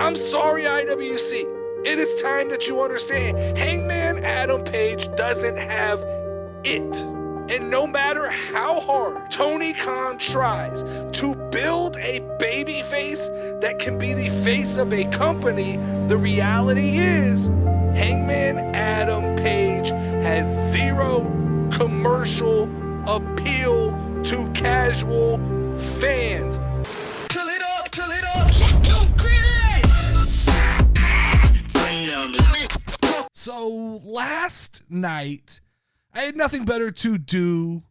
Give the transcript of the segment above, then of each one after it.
I'm sorry, IWC. It is time that you understand. Hangman Adam Page doesn't have it. And no matter how hard Tony Khan tries to build a baby face that can be the face of a company, the reality is Hangman Adam Page has zero commercial appeal to casual fans. Chill it up, let go crazy. So last night, I had nothing better to do,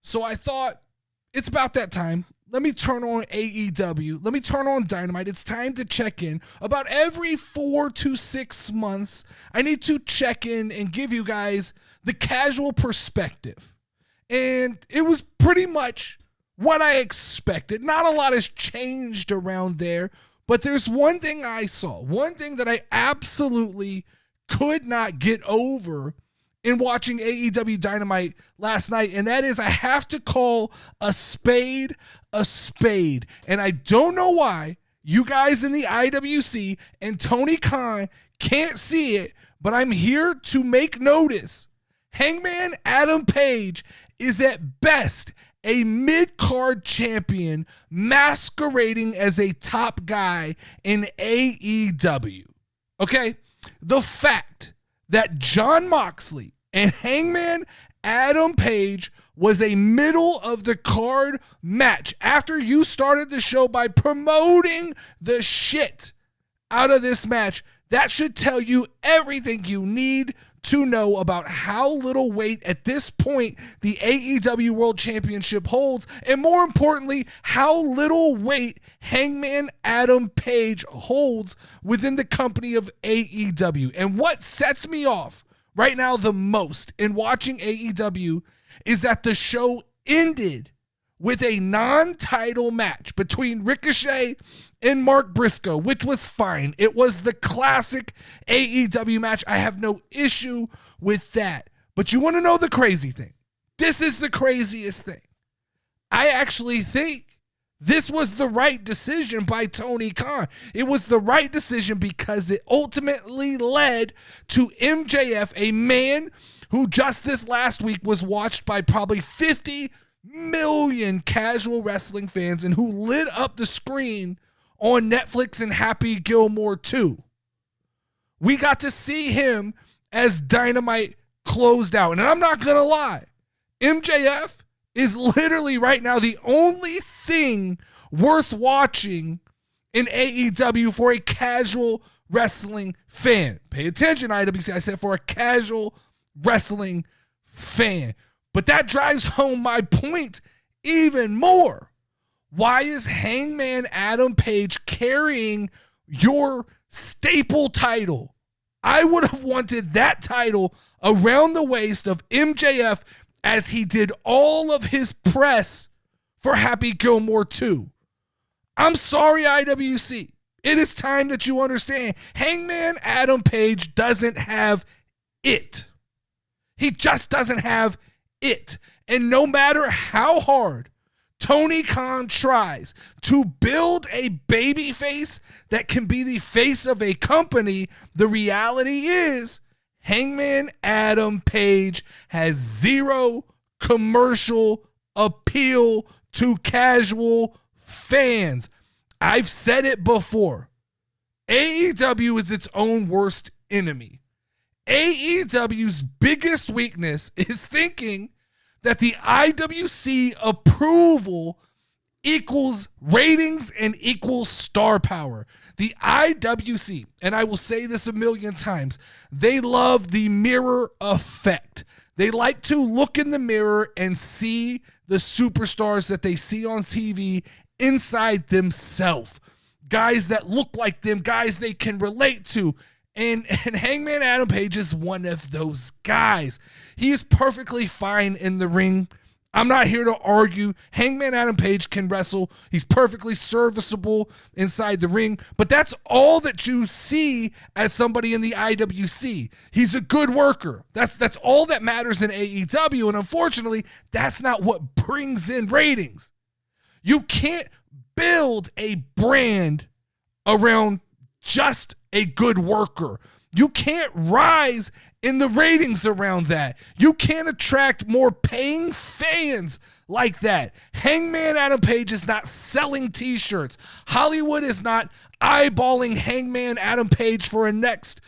so I thought, it's about that time. Let me turn on AEW. Let me turn on Dynamite. It's time to check in. About every 4 to 6 months, I need to check in and give you guys the casual perspective. And it was pretty much what I expected. Not a lot has changed around there, but there's one thing I saw, one thing that I absolutely could not get over in watching AEW Dynamite last night, and that is I have to call a spade a spade. And I don't know why you guys in the IWC and Tony Khan can't see it, but I'm here to make notice. Hangman Adam Page is at best a mid-card champion masquerading as a top guy in AEW. Okay? The fact that Jon Moxley and Hangman Adam Page was a middle of the card match after you started the show by promoting the shit out of this match, that should tell you everything you need to know about how little weight at this point the AEW World Championship holds, and more importantly, how little weight Hangman Adam Page holds within the company of AEW. And what sets me off right now the most in watching AEW is that the show ended with a non-title match between Ricochet and Mark Briscoe, which was fine. It was the classic AEW match. I have no issue with that. But you want to know the crazy thing? This is the craziest thing. I actually think this was the right decision by Tony Khan. It was the right decision because it ultimately led to MJF, a man who just this last week was watched by probably 50 million casual wrestling fans and who lit up the screen on Netflix and Happy Gilmore 2. We got to see him as Dynamite closed out. And I'm not going to lie, MJF is literally right now the only thing worth watching in AEW for a casual wrestling fan. Pay attention, IWC. I said for a casual wrestling fan. But that drives home my point even more. Why is Hangman Adam Page carrying your staple title? I would have wanted that title around the waist of MJF as he did all of his press for Happy Gilmore 2. I'm sorry, IWC. It is time that you understand. Hangman Adam Page doesn't have it. He just doesn't have it. And no matter how hard Tony Khan tries to build a baby face that can be the face of a company, the reality is Hangman Adam Page has zero commercial appeal to casual fans. I've said it before. AEW is its own worst enemy. AEW's biggest weakness is thinking that the IWC approval equals ratings and equals star power. The IWC, and I will say this a million times, they love the mirror effect. They like to look in the mirror and see the superstars that they see on TV inside themselves. Guys that look like them, guys they can relate to. And Hangman Adam Page is one of those guys. He is perfectly fine in the ring. I'm not here to argue. Hangman Adam Page can wrestle. He's perfectly serviceable inside the ring. But that's all that you see as somebody in the IWC. He's a good worker. That's all that matters in AEW. And unfortunately, that's not what brings in ratings. You can't build a brand around just a good worker. You can't rise in the ratings around that. You can't attract more paying fans like that. Hangman Adam Page is not selling t-shirts. Hollywood is not eyeballing Hangman Adam Page for a next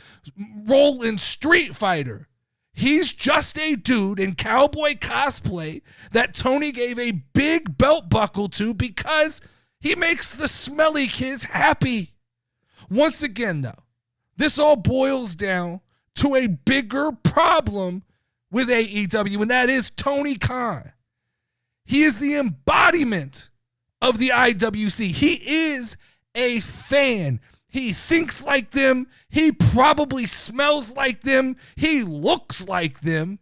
role in Street Fighter. He's just a dude in cowboy cosplay that Tony gave a big belt buckle to because he makes the smelly kids happy. Once again, though, this all boils down to a bigger problem with AEW, and that is Tony Khan. He is the embodiment of the IWC. He is a fan. He thinks like them. He probably smells like them. He looks like them.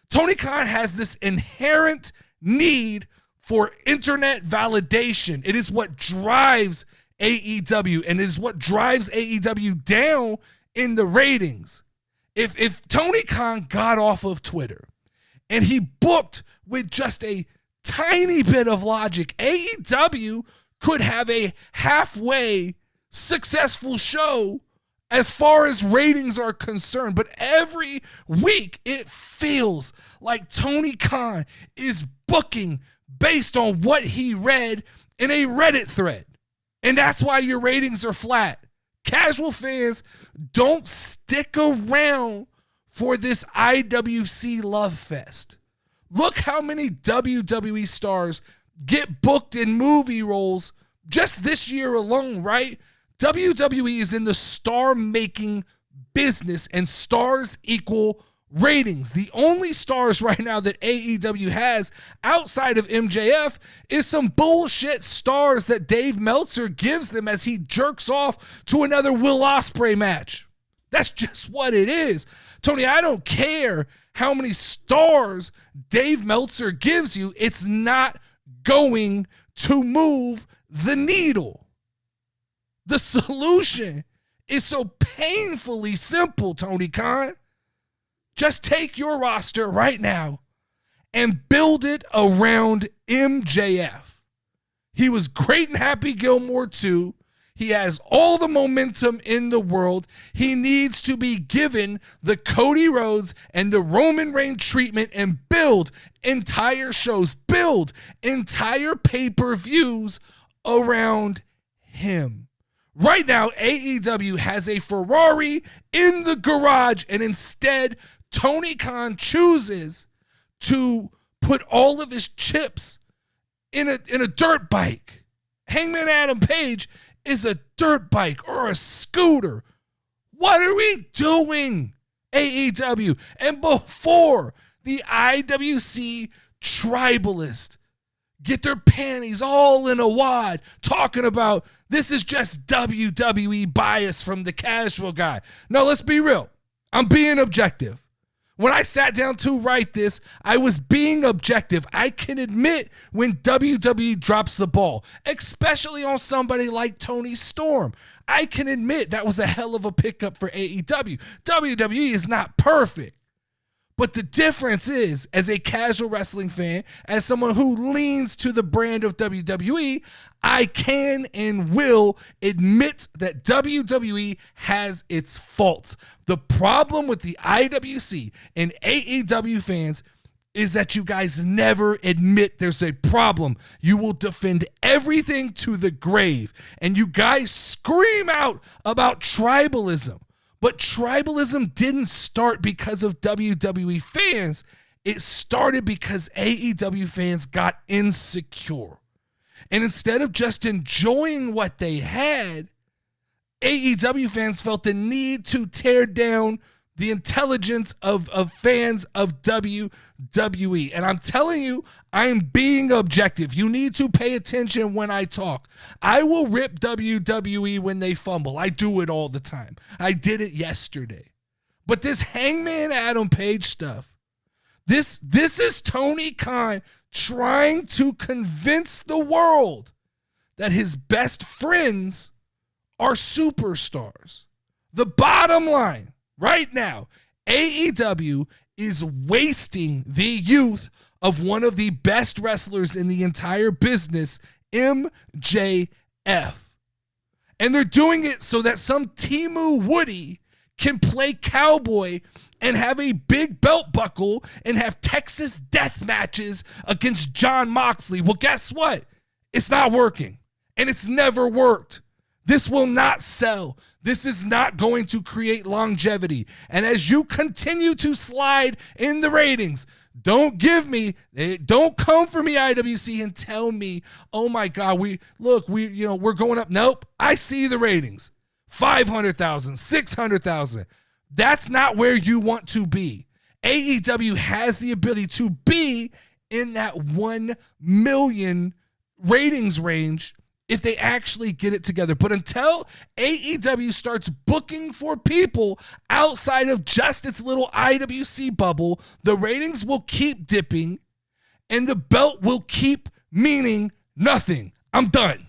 Tony Khan has this inherent need for internet validation. It is what drives AEW, and it is what drives AEW down in the ratings. If Tony Khan got off of Twitter and he booked with just a tiny bit of logic, AEW could have a halfway successful show as far as ratings are concerned. But every week it feels like Tony Khan is booking based on what he read in a Reddit thread. And that's why your ratings are flat. Casual fans don't stick around for this IWC love fest. Look how many WWE stars get booked in movie roles just this year alone, right? WWE is in the star-making business, and stars equal ratings. The only stars right now that AEW has outside of MJF is some bullshit stars that Dave Meltzer gives them as he jerks off to another Will Ospreay match. That's just what it is. Tony, I don't care how many stars Dave Meltzer gives you. It's not going to move the needle. The solution is so painfully simple, Tony Khan. Just take your roster right now and build it around MJF. He was great in Happy Gilmore 2. He has all the momentum in the world. He needs to be given the Cody Rhodes and the Roman Reigns treatment and build entire shows, build entire pay-per-views around him. Right now, AEW has a Ferrari in the garage, and instead, Tony Khan chooses to put all of his chips in a dirt bike. Hangman Adam Page is a dirt bike or a scooter. What are we doing, AEW? And before the IWC tribalist get their panties all in a wad talking about this is just WWE bias from the casual guy. No, let's be real. I'm being objective. When I sat down to write this, I was being objective. I can admit when WWE drops the ball, especially on somebody like Tony Storm. I can admit that was a hell of a pickup for AEW. WWE is not perfect. But the difference is, as a casual wrestling fan, as someone who leans to the brand of WWE, I can and will admit that WWE has its faults. The problem with the IWC and AEW fans is that you guys never admit there's a problem. You will defend everything to the grave, and you guys scream out about tribalism. But tribalism didn't start because of WWE fans. It started because AEW fans got insecure. And instead of just enjoying what they had, AEW fans felt the need to tear down the intelligence of fans of WWE. And I'm telling you, I am being objective. You need to pay attention when I talk. I will rip WWE when they fumble. I do it all the time. I did it yesterday. But this Hangman Adam Page stuff, this is Tony Khan trying to convince the world that his best friends are superstars. The bottom line, right now, AEW is wasting the youth of one of the best wrestlers in the entire business, MJF. And they're doing it so that some Timu Woody can play cowboy and have a big belt buckle and have Texas death matches against John Moxley. Well, guess what? It's not working. And it's never worked. This will not sell. This is not going to create longevity. And as you continue to slide in the ratings, don't come for me, IWC, and tell me, oh my God, we're going up. Nope. I see the ratings. 500,000, 600,000. That's not where you want to be. AEW has the ability to be in that 1 million ratings range if they actually get it together. But until AEW starts booking for people outside of just its little IWC bubble, the ratings will keep dipping and the belt will keep meaning nothing. I'm done.